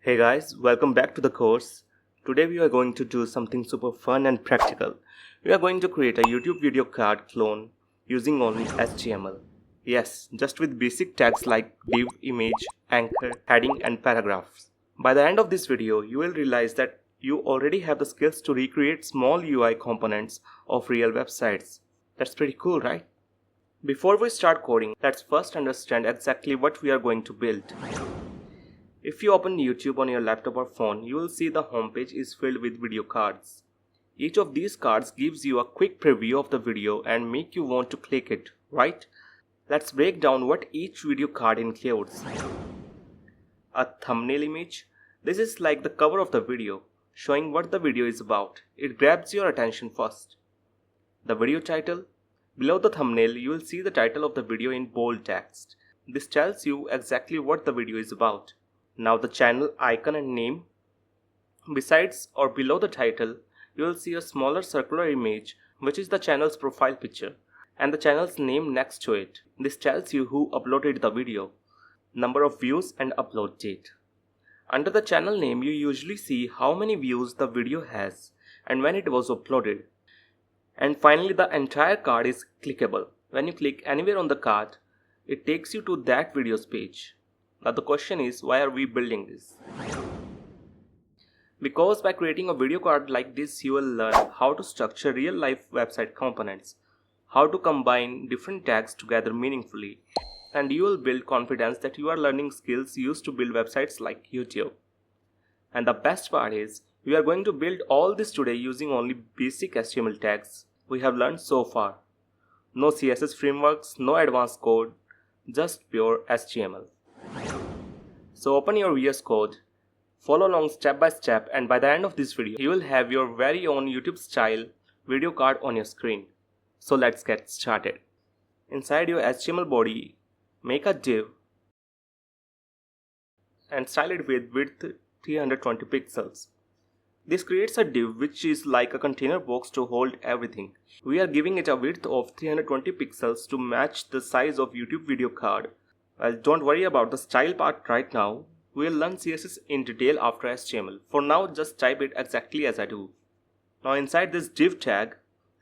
Hey guys, welcome back to the course. Today we are going to do something super fun and practical. We are going to create a YouTube video card clone using only HTML. Yes, just with basic tags like div, image, anchor, heading and paragraphs. By the end of this video, you will realize that you already have the skills to recreate small UI components of real websites. That's pretty cool, right? Before we start coding, let's first understand exactly what we are going to build. If you open YouTube on your laptop or phone, you will see the homepage is filled with video cards. Each of these cards gives you a quick preview of the video and make you want to click it, right? Let's break down what each video card includes. A thumbnail image. This is like the cover of the video, showing what the video is about. It grabs your attention first. The video title. Below the thumbnail, you will see the title of the video in bold text. This tells you exactly what the video is about. Now the channel icon and name. Besides or below the title, you will see a smaller circular image which is the channel's profile picture and the channel's name next to it. This tells you who uploaded the video, number of views and upload date. Under the channel name, you usually see how many views the video has and when it was uploaded. And finally, the entire card is clickable. When you click anywhere on the card, it takes you to that video's page. Now the question is, why are we building this? Because by creating a video card like this, you will learn how to structure real-life website components, how to combine different tags together meaningfully, and you will build confidence that you are learning skills used to build websites like YouTube. And the best part is, we are going to build all this today using only basic HTML tags we have learned so far. No CSS frameworks, no advanced code, just pure HTML. So open your VS Code, follow along step by step, and by the end of this video, you will have your very own YouTube style video card on your screen. So let's get started. Inside your HTML body, make a div and style it with width 320 pixels. This creates a div which is like a container box to hold everything. We are giving it a width of 320 pixels to match the size of YouTube video card. Well, don't worry about the style part right now. We'll learn CSS in detail after HTML. For now, just type it exactly as I do. Now inside this div tag,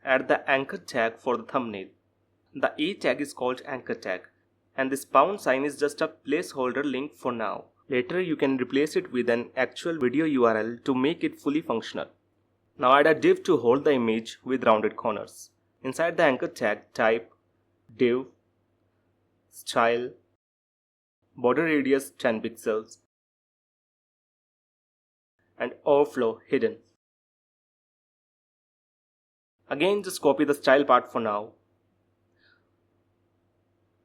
add the anchor tag for the thumbnail. The A tag is called anchor tag, and this pound sign is just a placeholder link for now. Later you can replace it with an actual video URL to make it fully functional. Now add a div to hold the image with rounded corners. Inside the anchor tag, type div style border radius 10 pixels and overflow hidden. Again, just copy the style part for now.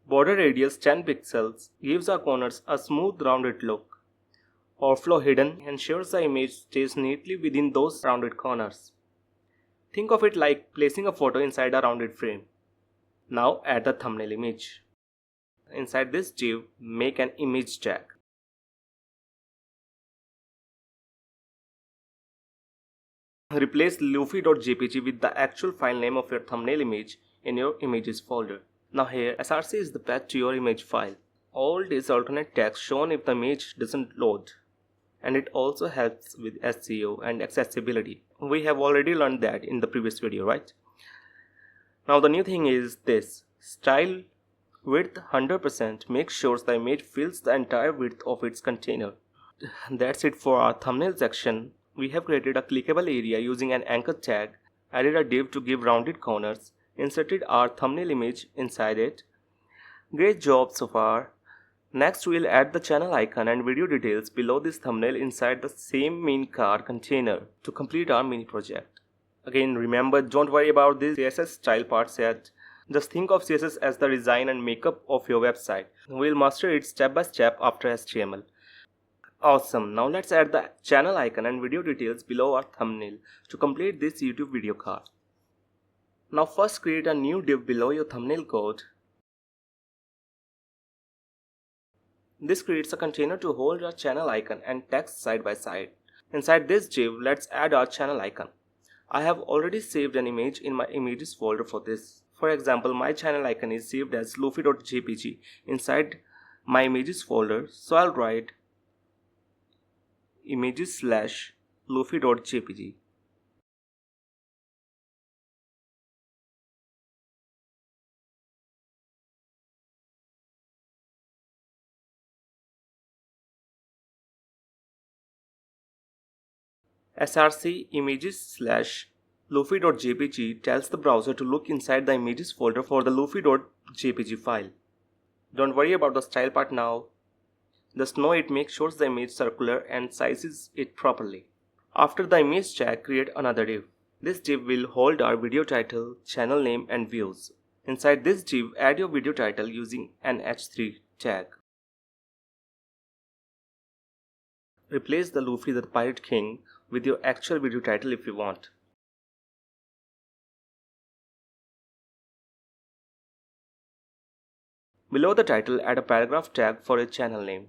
Border radius 10 pixels gives our corners a smooth rounded look. Overflow hidden ensures the image stays neatly within those rounded corners. Think of it like placing a photo inside a rounded frame. Now add the thumbnail image. Inside this div, make an image tag. Replace loofy.jpg with the actual file name of your thumbnail image in your images folder. Now here, src is the path to your image file. Alt is alternate text shown if the image doesn't load. And it also helps with SEO and accessibility. We have already learned that in the previous video, right? Now the new thing is this. Style width 100% makes sure the image fills the entire width of its container. That's it for our thumbnail section. We have created a clickable area using an anchor tag, added a div to give rounded corners, inserted our thumbnail image inside it. Great job so far. Next we'll add the channel icon and video details below this thumbnail inside the same main card container to complete our mini project. Again, remember, don't worry about this CSS style parts yet. Just think of CSS as the design and makeup of your website. We'll master it step by step after HTML. Awesome, now let's add the channel icon and video details below our thumbnail to complete this YouTube video card. Now first create a new div below your thumbnail code. This creates a container to hold our channel icon and text side by side. Inside this div, let's add our channel icon. I have already saved an image in my images folder for this. For example, my channel icon is saved as loofy.jpg inside my images folder, so I'll write images/lofi.jpg. src images/lofi.jpg tells the browser to look inside the images folder for the lofi.jpg file. Don't worry about the style part now. Just know it makes sure the image circular and sizes it properly. After the image tag, create another div. This div will hold our video title, channel name and views. Inside this div, add your video title using an h3 tag. Replace the Luffy the Pirate King with your actual video title if you want. Below the title, add a paragraph tag for your channel name.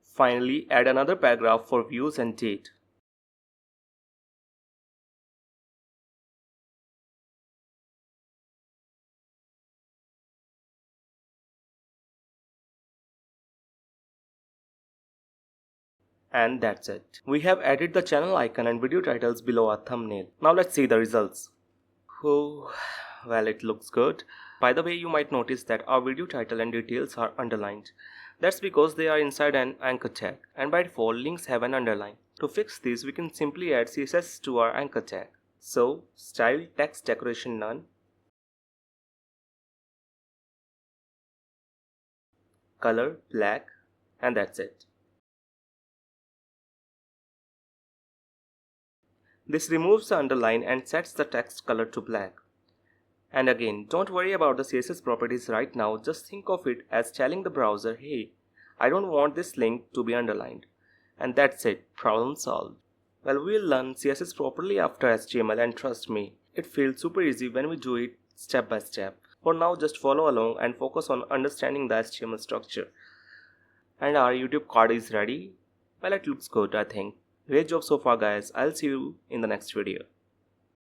Finally, add another paragraph for views and date. And that's it. We have added the channel icon and video titles below our thumbnail. Now let's see the results. Oh, well, it looks good. By the way, you might notice that our video title and details are underlined. That's because they are inside an anchor tag, and by default links have an underline. To fix this, we can simply add CSS to our anchor tag. So, style text decoration none, color black, and that's it. This removes the underline and sets the text color to black. And again, don't worry about the CSS properties right now, just think of it as telling the browser, hey, I don't want this link to be underlined. And that's it, problem solved. Well, we'll learn CSS properly after HTML, and trust me, it feels super easy when we do it step by step. For now, just follow along and focus on understanding the HTML structure. And our YouTube card is ready? Well, it looks good, I think. Great job so far guys, I'll see you in the next video.